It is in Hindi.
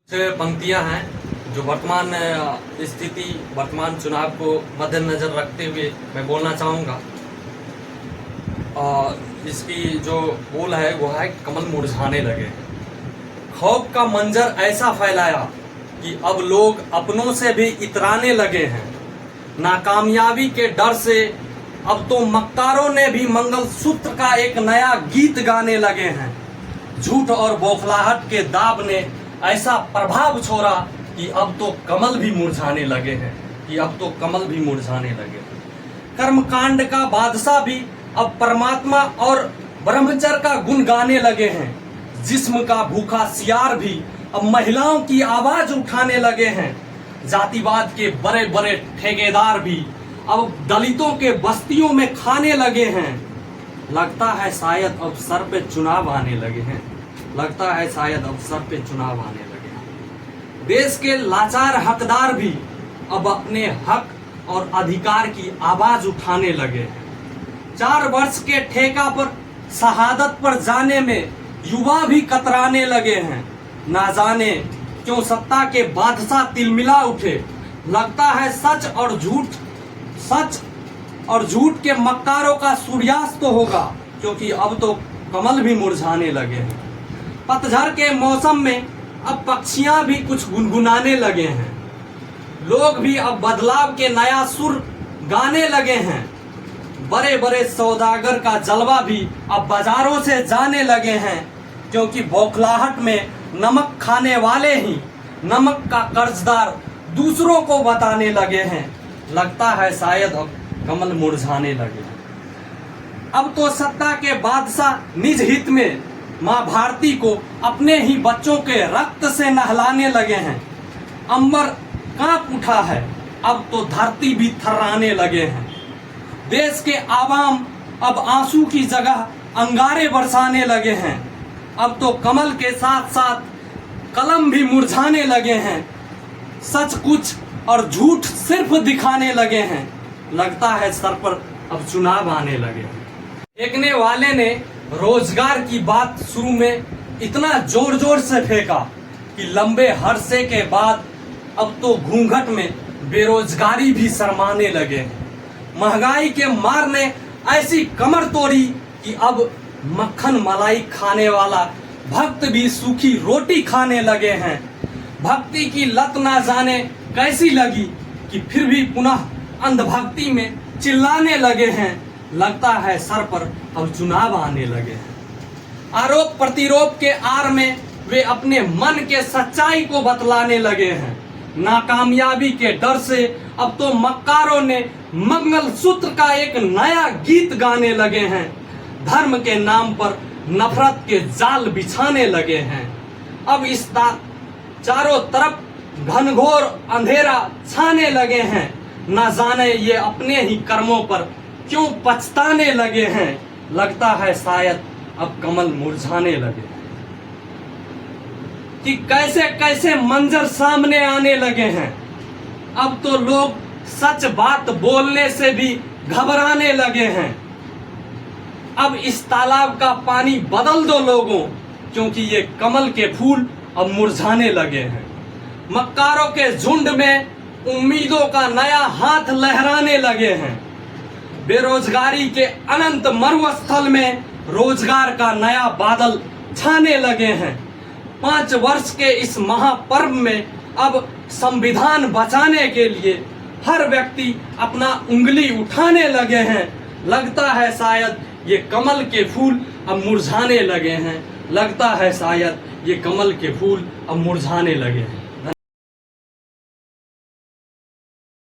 पंक्तियां हैं जो वर्तमान स्थिति वर्तमान चुनाव को मद्देनजर रखते हुए मैं बोलना चाहूँगा। और इसकी जो बोल है वो है कमल मुरझाने लगे। खौफ का मंजर ऐसा फैलाया कि अब लोग अपनों से भी इतराने लगे हैं। नाकामयाबी के डर से अब तो मक्कारों ने भी मंगलसूत्र का एक नया गीत गाने लगे हैं। झूठ और बौखलाहट के दाब ने ऐसा प्रभाव छोड़ा कि अब तो कमल भी मुरझाने लगे हैं कर्मकांड का बादशाह भी अब परमात्मा और ब्रह्मचर्य का गुण गाने लगे हैं। जिस्म का भूखा सियार भी अब महिलाओं की आवाज उठाने लगे हैं। जातिवाद के बड़े बड़े ठेकेदार भी अब दलितों के बस्तियों में खाने लगे हैं। लगता है शायद अब सर पे चुनाव आने लगे हैं। देश के लाचार हकदार भी अब अपने हक और अधिकार की आवाज उठाने लगे हैं। 4 वर्ष के ठेका पर शहादत पर जाने में युवा भी कतराने लगे हैं। ना जाने क्यों सत्ता के बादशाह तिलमिला उठे। लगता है सच और झूठ के मक्कारों का सूर्यास्त तो होगा, क्योंकि अब तो कमल भी मुरझाने लगे हैं। पतझड़ के मौसम में अब पक्षियां भी कुछ गुनगुनाने लगे हैं। लोग भी अब बदलाव के नया सुर गाने लगे हैं। बड़े बड़े सौदागर का जलवा भी अब बाजारों से जाने लगे हैं, क्योंकि बौखलाहट में नमक खाने वाले ही नमक का कर्जदार दूसरों को बताने लगे हैं। लगता है शायद अब कमल मुरझाने लगे। अब तो सत्ता के बादशाह निज हित में माँ भारती को अपने ही बच्चों के रक्त से नहलाने लगे हैं। अंबर कांप उठा है, अब तो धरती भी थर्राने लगे हैं। देश के आवाम अब आंसू की जगह अंगारे बरसाने लगे हैं। अब तो कमल के साथ साथ कलम भी मुरझाने लगे हैं। सच कुछ और झूठ सिर्फ दिखाने लगे हैं। लगता है सर पर अब चुनाव आने लगे हैं। फेंकने वाले ने रोजगार की बात शुरू में इतना जोर जोर से फेंका कि लंबे हरसे के बाद अब तो घूंघट में बेरोजगारी भी शर्माने लगे हैं। महंगाई के मार ने ऐसी कमर तोड़ी कि अब मक्खन मलाई खाने वाला भक्त भी सूखी रोटी खाने लगे हैं। भक्ति की लत ना जाने कैसी लगी कि फिर भी पुनः अंधभक्ति में चिल्लाने लगे हैं। लगता है सर पर अब चुनाव आने लगे हैं। आरोप प्रतिरोप के आड़ में वे अपने मन के सच्चाई को बतलाने लगे हैं। नाकामयाबी के डर से अब तो मक्कारों ने मंगलसूत्र का एक नया गीत गाने लगे हैं। धर्म के नाम पर नफरत के जाल बिछाने लगे हैं। अब इस चारों तरफ घनघोर अंधेरा छाने लगे हैं। न जाने ये अपने ही कर्मों पर क्यों पछताने लगे हैं। लगता है शायद अब कमल मुरझाने लगे कि कैसे कैसे मंजर सामने आने लगे हैं। अब तो लोग सच बात बोलने से भी घबराने लगे हैं। अब इस तालाब का पानी बदल दो लोगों, क्योंकि ये कमल के फूल अब मुरझाने लगे हैं। मक्कारों के झुंड में उम्मीदों का नया हाथ लहराने लगे हैं। बेरोजगारी के अनंत मरुस्थल में रोजगार का नया बादल छाने लगे हैं। 5 वर्ष के इस महापर्व में अब संविधान बचाने के लिए हर व्यक्ति अपना उंगली उठाने लगे हैं। लगता है शायद ये कमल के फूल अब मुरझाने लगे हैं।